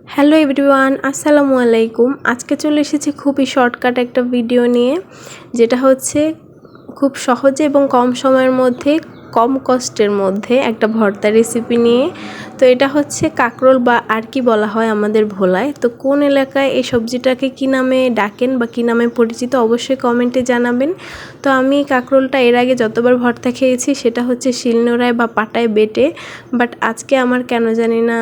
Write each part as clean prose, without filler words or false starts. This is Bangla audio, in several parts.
হ্যালো এভরিওয়ান, আসসালামু আলাইকুম। আজকে চলে এসেছি খুবই শর্টকাট একটা ভিডিও নিয়ে, যেটা হচ্ছে খুব সহজে এবং কম সময়ের মধ্যে কম কষ্টের মধ্যে একটা ভর্তা রেসিপি নিয়ে। তো এটা হচ্ছে কাঁকরোল বা আর কি বলা হয় আমাদের ভোলায়। তো কোন এলাকায় এই সবজিটাকে কী নামে ডাকেন বা কী নামে পরিচিত অবশ্যই কমেন্টে জানাবেন। তো আমি কাঁকরোলটা এর আগে যতবার ভর্তা খেয়েছি সেটা হচ্ছে শিলনোড়ায় বা পাটায় বেটে, বাট আজকে আমার কেন জানি না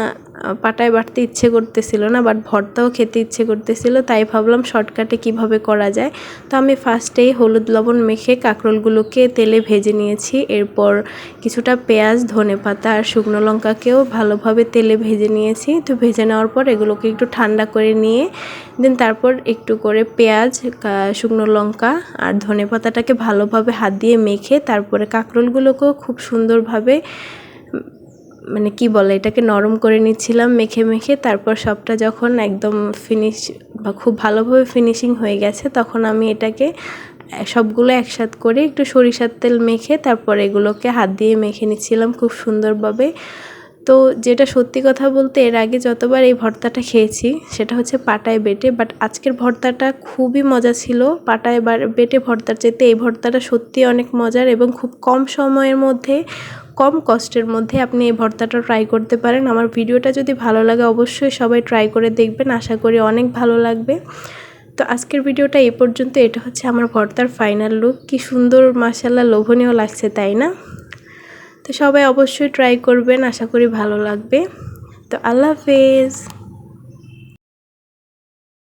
পাটায় বাটতে ইচ্ছে করতেছিল না, বাট ভর্তাও খেতে ইচ্ছে করতেছিল। তাই ভাবলাম শর্টকাটে কিভাবে করা যায়। তো আমি ফার্স্টেই হলুদ লবণ মেখে কাঁকরোলগুলোকে তেলে ভেজে নিয়েছি। এরপর কিছুটা পেঁয়াজ, ধনেপাতা আর শুকনো লঙ্কাকেও ভালোভাবে তেলে ভেজে নিয়েছি। তো ভেজে নেওয়ার পর এগুলোকে একটু ঠান্ডা করে নিয়ে দেন তারপর একটু করে পেঁয়াজ, শুকনো লঙ্কা আর ধনেপাতাটাকে ভালোভাবে হাত দিয়ে মেখে তারপরে কাঁকরোলগুলোকেও খুব সুন্দরভাবে কি বলে এটাকে নরম করে নিচ্ছিলাম মেখে। তারপর সবটা যখন একদম ফিনিশ বা খুব ভালোভাবে ফিনিশিং হয়ে গেছে, তখন আমি এটাকে সবগুলো একসাথ করে একটু সরিষার তেল মেখে তারপর এগুলোকে হাত দিয়ে মেখে নিচ্ছিলাম খুব সুন্দরভাবে। তো যেটা সত্যি কথা বলতে, এর আগে যতবার এই ভর্তাটা খেয়েছি সেটা হচ্ছে পাটায় বেটে, বাট আজকের ভর্তাটা খুবই মজা ছিল। পাটায় বেটে ভর্তার চাইতে এই ভর্তাটা সত্যি অনেক মজার এবং খুব কম সময়ের মধ্যে কম কষ্টের মধ্যে আপনি এই ভর্তাটা ট্রাই করতে পারেন। আমার ভিডিওটা যদি ভালো লাগে অবশ্যই সবাই ট্রাই করে দেখবেন, আশা করি অনেক ভালো লাগবে। তো আজকের ভিডিওটা এই পর্যন্ত। এটা হচ্ছে আমার ভর্তার ফাইনাল লুক। কি সুন্দর, মাশাআল্লাহ, লোভনীয় লাগছে, তাই না? তো সবাই অবশ্যই ট্রাই করবেন, আশা করি ভালো লাগবে। তো আল্লাহ হাফেজ।